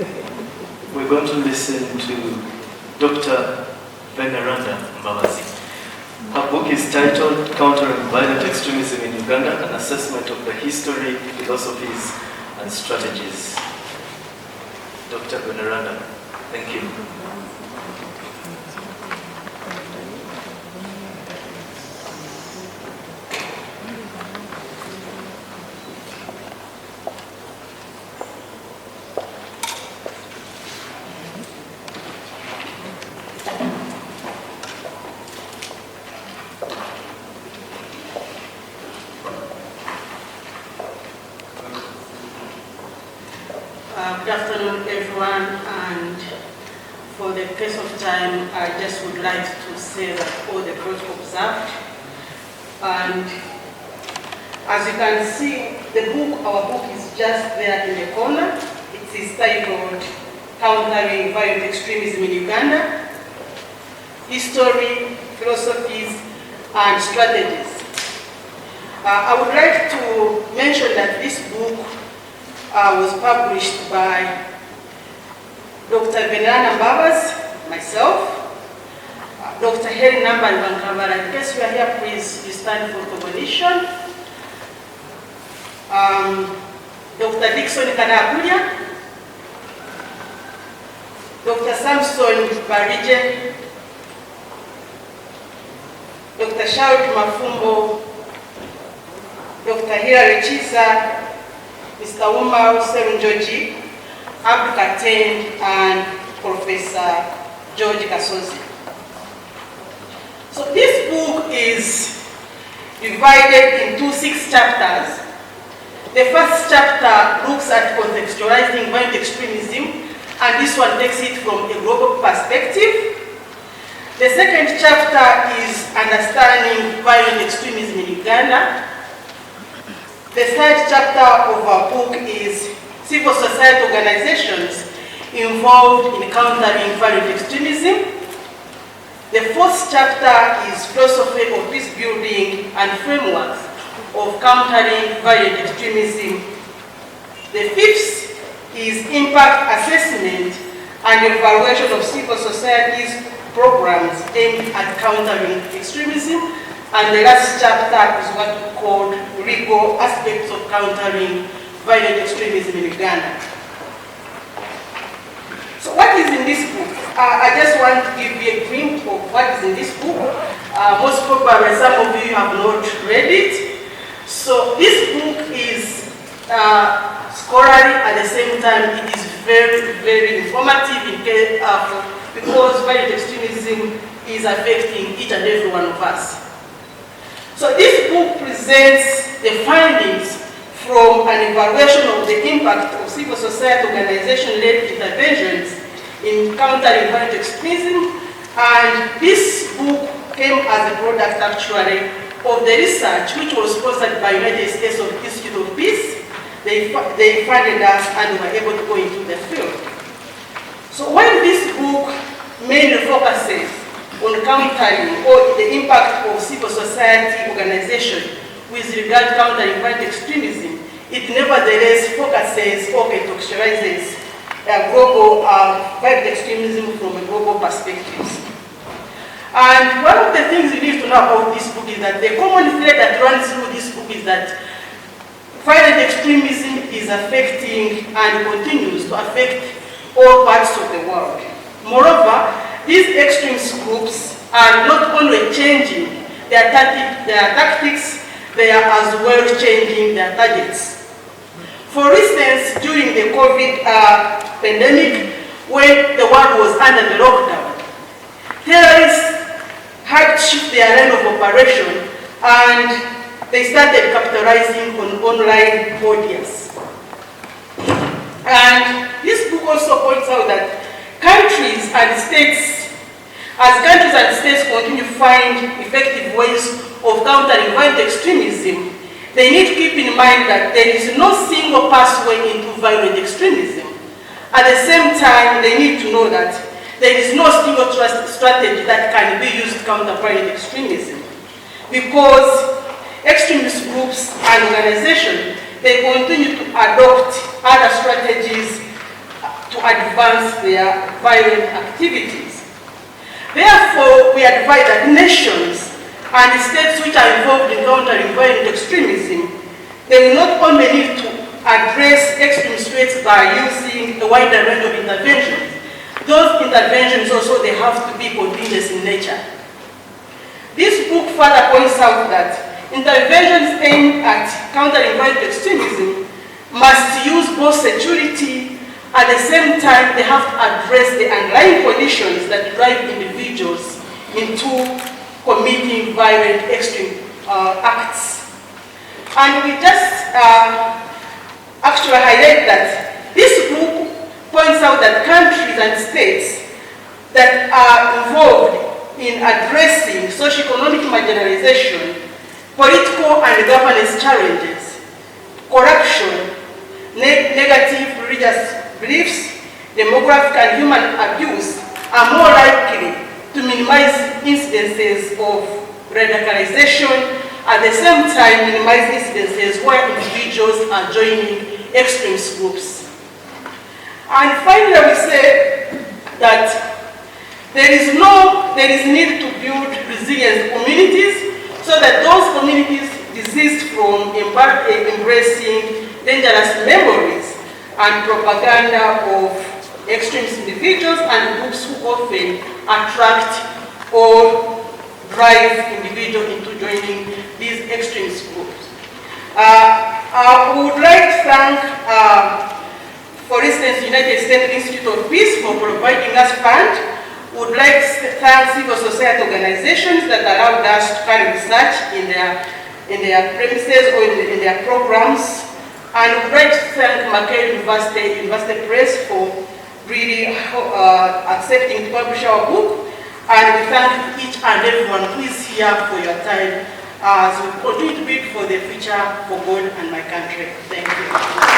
We're going to listen to Dr. Veneranda Mbabazi. Her book is titled Countering Violent Extremism in Uganda, an assessment of the history, philosophies, and strategies. Dr. Veneranda, thank you. Good afternoon, everyone, and for the case of time, I just would like to say that all the court observed. And as you can see, our book is just there in the corner. It is titled Countering Violent Extremism in Uganda, History, Philosophies, and Strategies. I would like to mention that this book was published by Dr. Veneranda Mbabazi, myself, Dr. Veneranda Mbabazi. In case you are here, please you stand for recognition. Dr. Dixon Kanabulia, Dr. Samson Barije, Dr. Shaut Mafumbo, Dr. Hilary Chisa, Mr. Umar Serunjoji, Abdul Katen, and Professor George Kasozi. So this book is divided into 6 chapters. The first chapter looks at contextualizing violent extremism, and this one takes it from a global perspective. The second chapter is understanding violent extremism in Uganda. The third chapter of our book is civil society organizations involved in countering violent extremism. The fourth chapter is philosophy of peace building and frameworks of countering violent extremism. The fifth is impact assessment and evaluation of civil society's programs aimed at countering extremism. And the last chapter is what we call legal aspects of countering violent extremism in Uganda. So what is in this book? I just want to give you a glimpse of what is in this book. Most probably some of you have not read it. So this book is scholarly, at the same time it is very, very informative because violent extremism is affecting each and every one of us. So this book presents the findings from an evaluation of the impact of civil society organization-led interventions in countering violent extremism, and this book came as a product actually of the research which was sponsored by United States Institute of Peace. They funded us and were able to go into the field. So when this book mainly focuses on countering or the impact of civil society organization with regard to countering violent extremism, it nevertheless focuses or contextualizes global violent extremism from a global perspective. And one of the things you need to know about this book is that the common thread that runs through this book is that violent extremism is affecting and continues to affect all parts of the world. Moreover, these extremist groups are not only changing their tactics, they are as well changing their targets. For instance, during the COVID pandemic, when the world was under the lockdown, terrorists had to shift their line of operation and they started capitalizing on online audience. And this book also points out that countries and states continue to find effective ways of countering violent extremism, they need to keep in mind that there is no single pathway into violent extremism. At the same time, they need to know that there is no single strategy that can be used to counter violent extremism, because extremist groups and organizations, they continue to adopt other strategies to advance their violent activities. Therefore, we advise that nations and states which are involved in countering violent extremism, they will not only need to address extreme threats by using a wider range of interventions. Those interventions also, they have to be continuous in nature. This book further points out that interventions aimed at countering violent extremism must use both security. At the same time, they have to address the underlying conditions that drive individuals into committing violent extreme acts. And we just actually highlight that this book points out that countries and states that are involved in addressing socio-economic marginalization, political and governance challenges, corruption, negative religious beliefs, demographic and human abuse are more likely to minimize incidences of radicalization, at the same time minimize incidences where individuals are joining extremist groups. And finally, we say that there is need to build resilient communities so that those communities desist from embracing dangerous memories and propaganda of extremist individuals and groups who often attract or drive individuals into joining these extremist groups. I would like to thank, for instance, United States Institute of Peace for providing us funds. Would like to thank civil society organizations that allowed us to carry research in their premises or in their programs. And would like to thank Mackay University Press for really accepting to publish our book. And we thank each and everyone who is here for your time as we continue to build for the future for God and my country. Thank you.